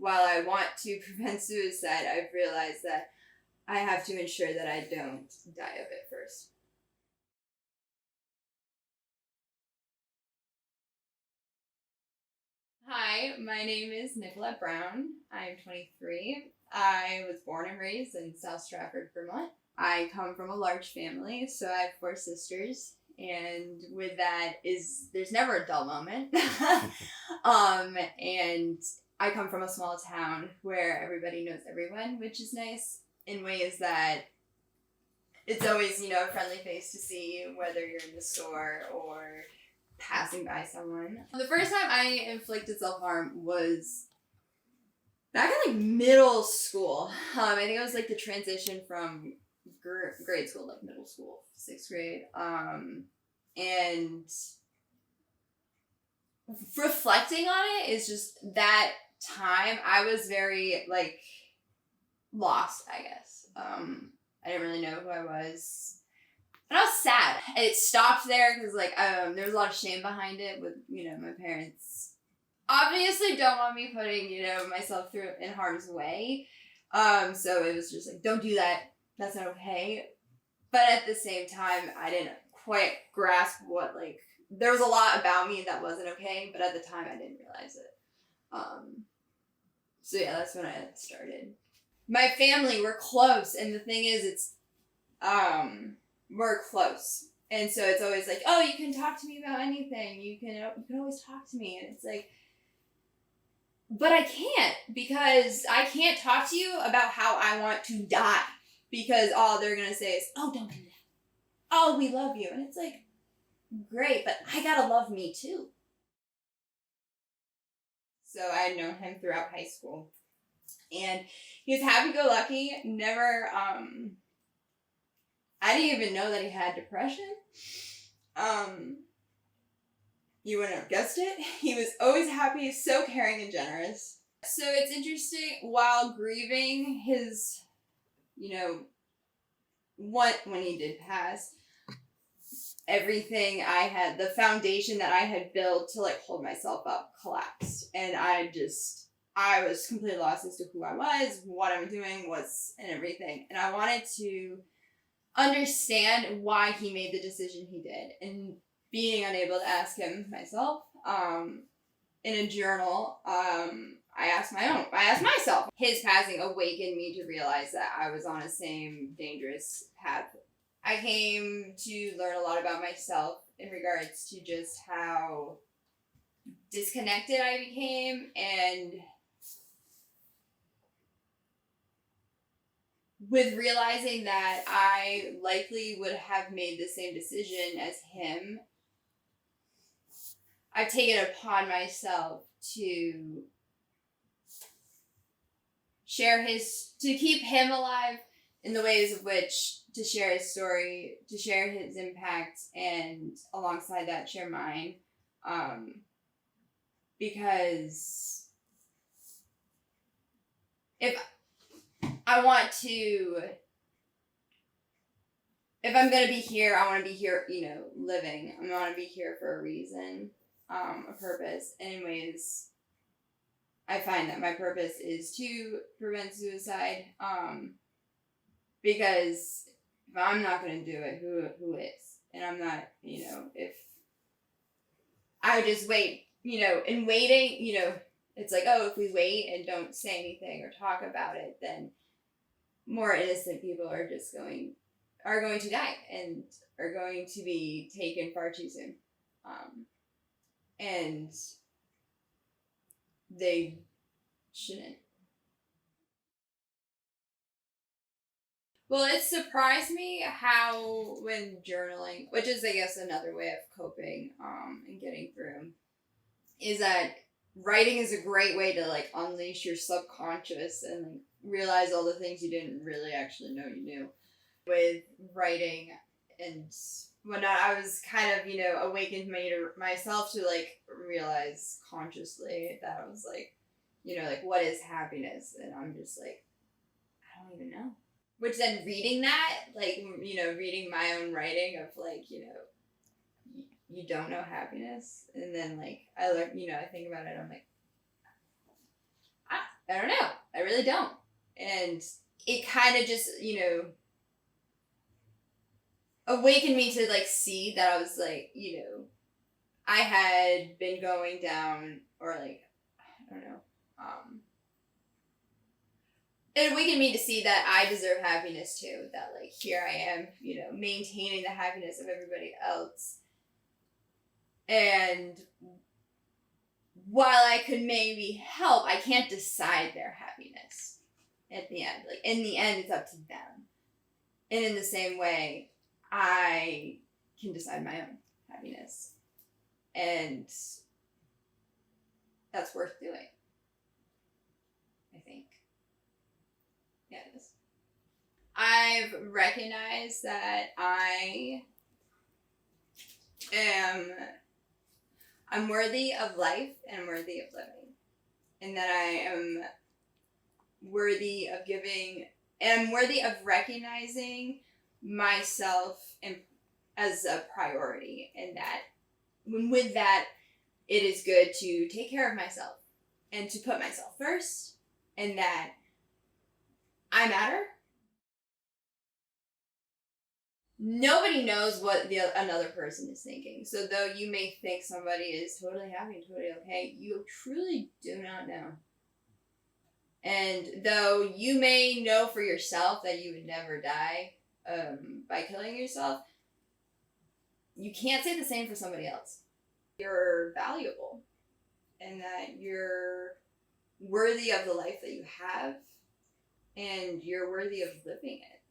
while I want to prevent suicide, I've realized that I have to ensure that I don't die of it first. Hi, my name is Nicolette Brown. I'm 23. I was born and raised in South Stratford, Vermont. I come from a large family, so I have 4 sisters, and with that there's never a dull moment. And I come from a small town where everybody knows everyone, which is nice in ways that it's always, a friendly face to see, whether you're in the store or passing by someone. The first time I inflicted self-harm was back in like middle school. I think it was like the transition from grade school, like middle school, 6th grade. And reflecting on it is just that time I was very like lost, I guess. I didn't really know who I was. And I was sad. And it stopped there because like there was a lot of shame behind it with, my parents obviously don't want me putting, myself through in harm's way. So it was just like, don't do that. That's not okay. But at the same time, I didn't quite grasp what, like, there was a lot about me that wasn't okay, but at the time I didn't realize it. So yeah, that's when I started. My family, we're close, and the thing is, we're close. And so it's always like, oh, you can talk to me about anything. You can always talk to me. And it's like, but I can't, because I can't talk to you about how I want to die, because all they're going to say is, oh, don't do that. Oh, we love you. And it's like, great, but I got to love me too. So I had known him throughout high school, and he was happy-go-lucky, never, I didn't even know that he had depression. You wouldn't have guessed it. He was always happy, so caring and generous. So it's interesting, while grieving his, when he did pass, everything I had, the foundation that I had built to like hold myself up collapsed. And I was completely lost as to who I was, what I'm doing, and everything. And I wanted to understand why he made the decision he did, and being unable to ask him myself, in a journal, I asked myself. His passing awakened me to realize that I was on a same dangerous path. I came to learn a lot about myself in regards to just how disconnected I became, and with realizing that I likely would have made the same decision as him, I've taken it upon myself to to keep him alive in the ways of which to share his story, to share his impact, and alongside that, share mine. Because if I'm going to be here, I want to be here, living. I want to be here for a reason, a purpose. Anyways, I find that my purpose is to prevent suicide, because if I'm not going to do it, who is? And I'm not, if I just wait, and waiting, it's like, oh, if we wait and don't say anything or talk about it, then more innocent people are going to die and are going to be taken far too soon. And they shouldn't. Well, it surprised me how, when journaling, which is, I guess, another way of coping, and getting through, is that writing is a great way to, like, unleash your subconscious and realize all the things you didn't really actually know you knew. With writing and whatnot, I was kind of, awakened myself to, like, realize consciously that I was, like, like, what is happiness? And I'm just like, I don't even know. Which then reading that, like, reading my own writing of, like, you don't know happiness. And then, like, I learn, I think about it, I'm like, I don't really don't. And it kind of just, you know, awakened me to like see that I was like, you know, I had been going down, or like, I don't know, it awakened me to see that I deserve happiness too. That like, here I am, you know, maintaining the happiness of everybody else. And while I could maybe help, I can't decide their happiness at the end. Like, in the end, it's up to them. And in the same way, I can decide my own happiness. And that's worth doing, I think. Yeah, it is. I've recognized that I'm worthy of life and I'm worthy of living. And that I am worthy of giving, and I'm worthy of recognizing myself as a priority. And that with that, it is good to take care of myself and to put myself first, and that I matter. Nobody knows what another person is thinking. So though you may think somebody is totally happy and totally okay, you truly do not know. And though you may know for yourself that you would never die by killing yourself, you can't say the same for somebody else. You're valuable, and that you're worthy of the life that you have, and you're worthy of living it.